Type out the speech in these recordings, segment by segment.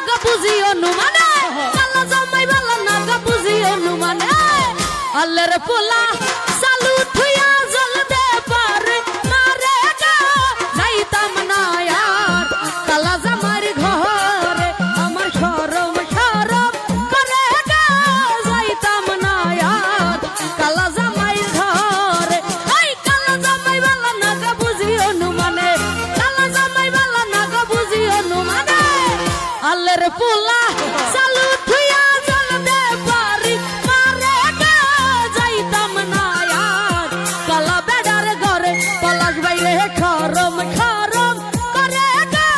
গো বুঝিও নু মানে কালা জামাই ভালো না গো বুঝিও নু মানে আল্লাহর পোলা চালু থুইয়া জল দে পারে মারে গো যাইতাম না আর কালা জামার ঘরে আমার শরম শরম করে গো যাইতাম না আর কালা জামাই ঘরে এই কালা জামাই ভালো না গো বুঝিও নু মানে কালা জামাই ভালো না গো বুঝিও নু মানে আল্লাহর পোলা চালু থুইয়া জল দে পারি মারে গো যাইতাম না আর কালা বেডার ঘরে পলাশ বাইরে খরম খরম করে গো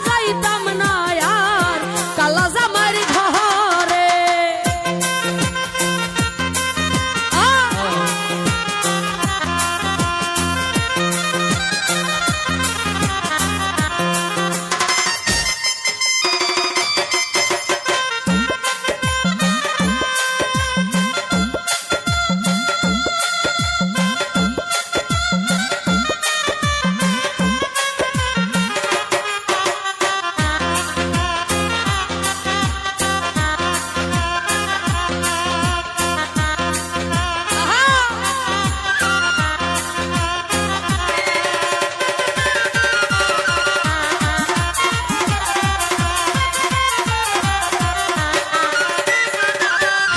যাইতাম না আর কালা জামার ঘরে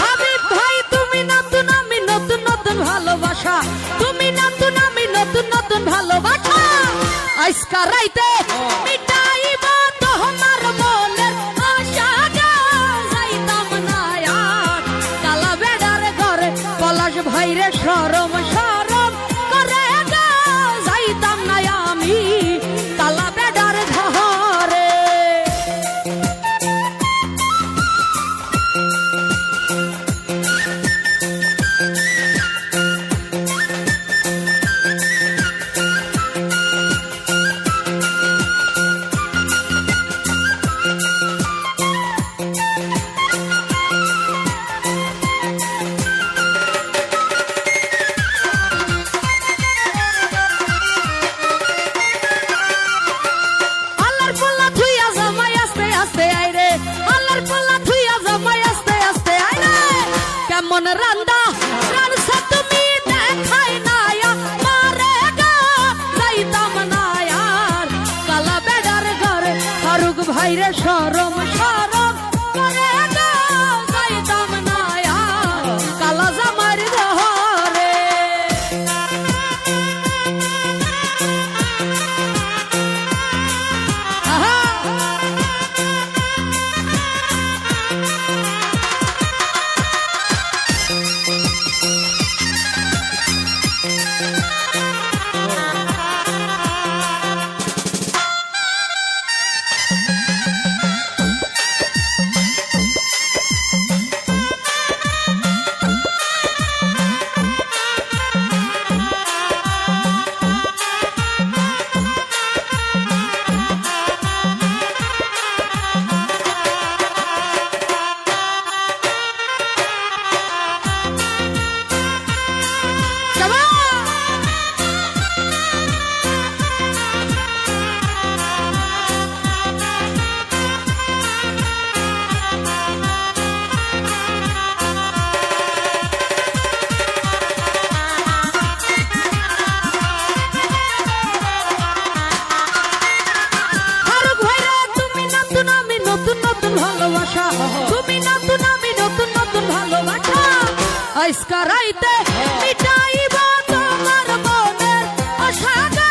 হাবিব ভাই তুমি নতুন আমি নতুন নতুন ভালোবাসা তুমি নতুন আমি নতুন নতুন ভালোবাসা আজকা রাইতে মিটাইব তোমার মনের আশা গো যাইতাম না আর কালা বেডার ঘরে পলাশ ভাইরে শরম শরম করে গো যাইতাম না আমি কালা বেডার ঘরে আল্লাহর পোলা থুইয়া জামাই আস্তে আস্তে আইরে আল্লাহর পোলা থুইয়া জামাই আস্তে আস্তে আইরে কেমন রান্দা রানছ তুমি দেখাই না মারে গো যাইতাম না আর কালা বেডার ঘরে ফারুক ভাইরে শরম শরম করে গো যাইতাম না আর কালা জামার ঘরে ফারুক ভাইরা তুমি নতুন আমি নতুন নতুন ভালোবাসা তুমি নতুন আমি নতুন নতুন ভালোবাসা আজকা রাইতে মিটাইব তোমার মনের আশা গো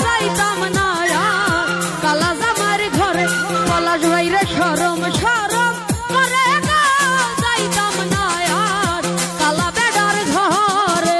যাইতাম না আর কালা জামার ঘরে পলাশ ভাইরে শরম শরম করে গো যাইতাম না আর কালা বেডার ঘরে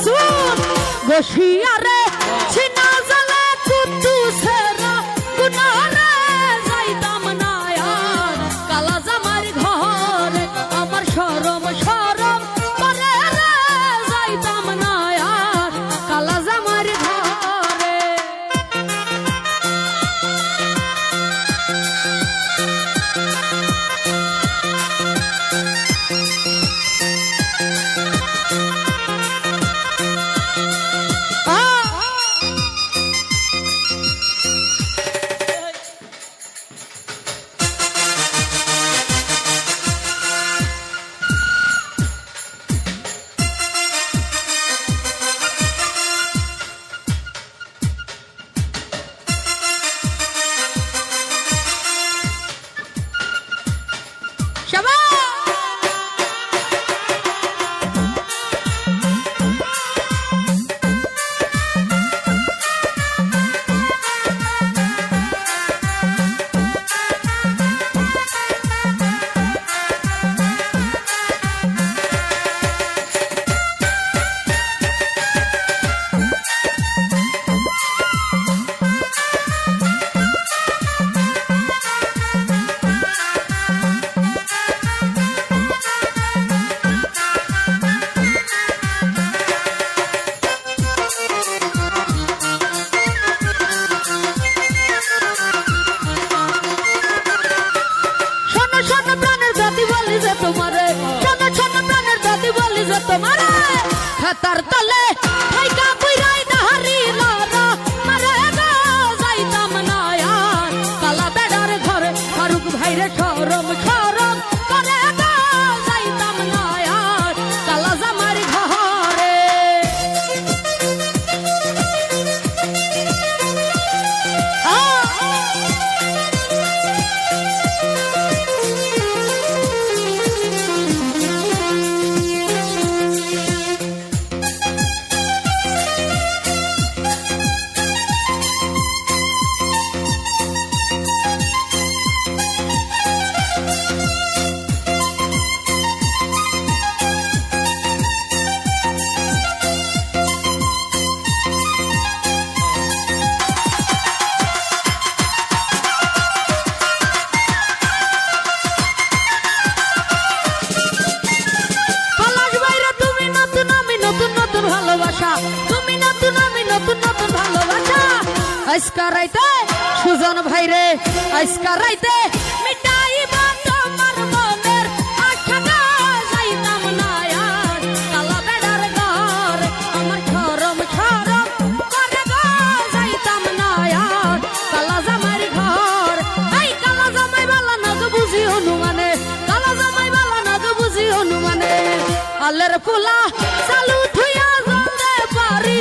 রসুল গোশিয়ারে ছিনা জালা কুতু সেরা গুনারে যাইতাম না আর কালা জামার ঘরে আমার শরম শরম করে রে যাইতাম না আর কালা জামার ঘরে তার তলে থাইকা কইরাই দাহারি লরা মারে গো যাইতাম না আর কালা বেড়ার ঘরে ফারুক ভাইরে শরম শরম করে গো যাইতাম না আর কালা জামার ঘরে তুমি নতুন আমি নতুন নতুন ভালোবাসা আজকা রাইতে সুজন ভাই রে আজকা রাইতে মিটাইবা তোমার মনের আশা যাইতাম না আর কালা বেড়ার ঘর আমার শরম শরম করে গো যাইতাম না আর কালা জামাই ঘর এই কালা জামাই বালা না তো বুঝি অনুমানে কালা জামাই বালা না তো বুঝি অনুমানে আল্লাহর পোলা চালু থুইয়া জলদে পারি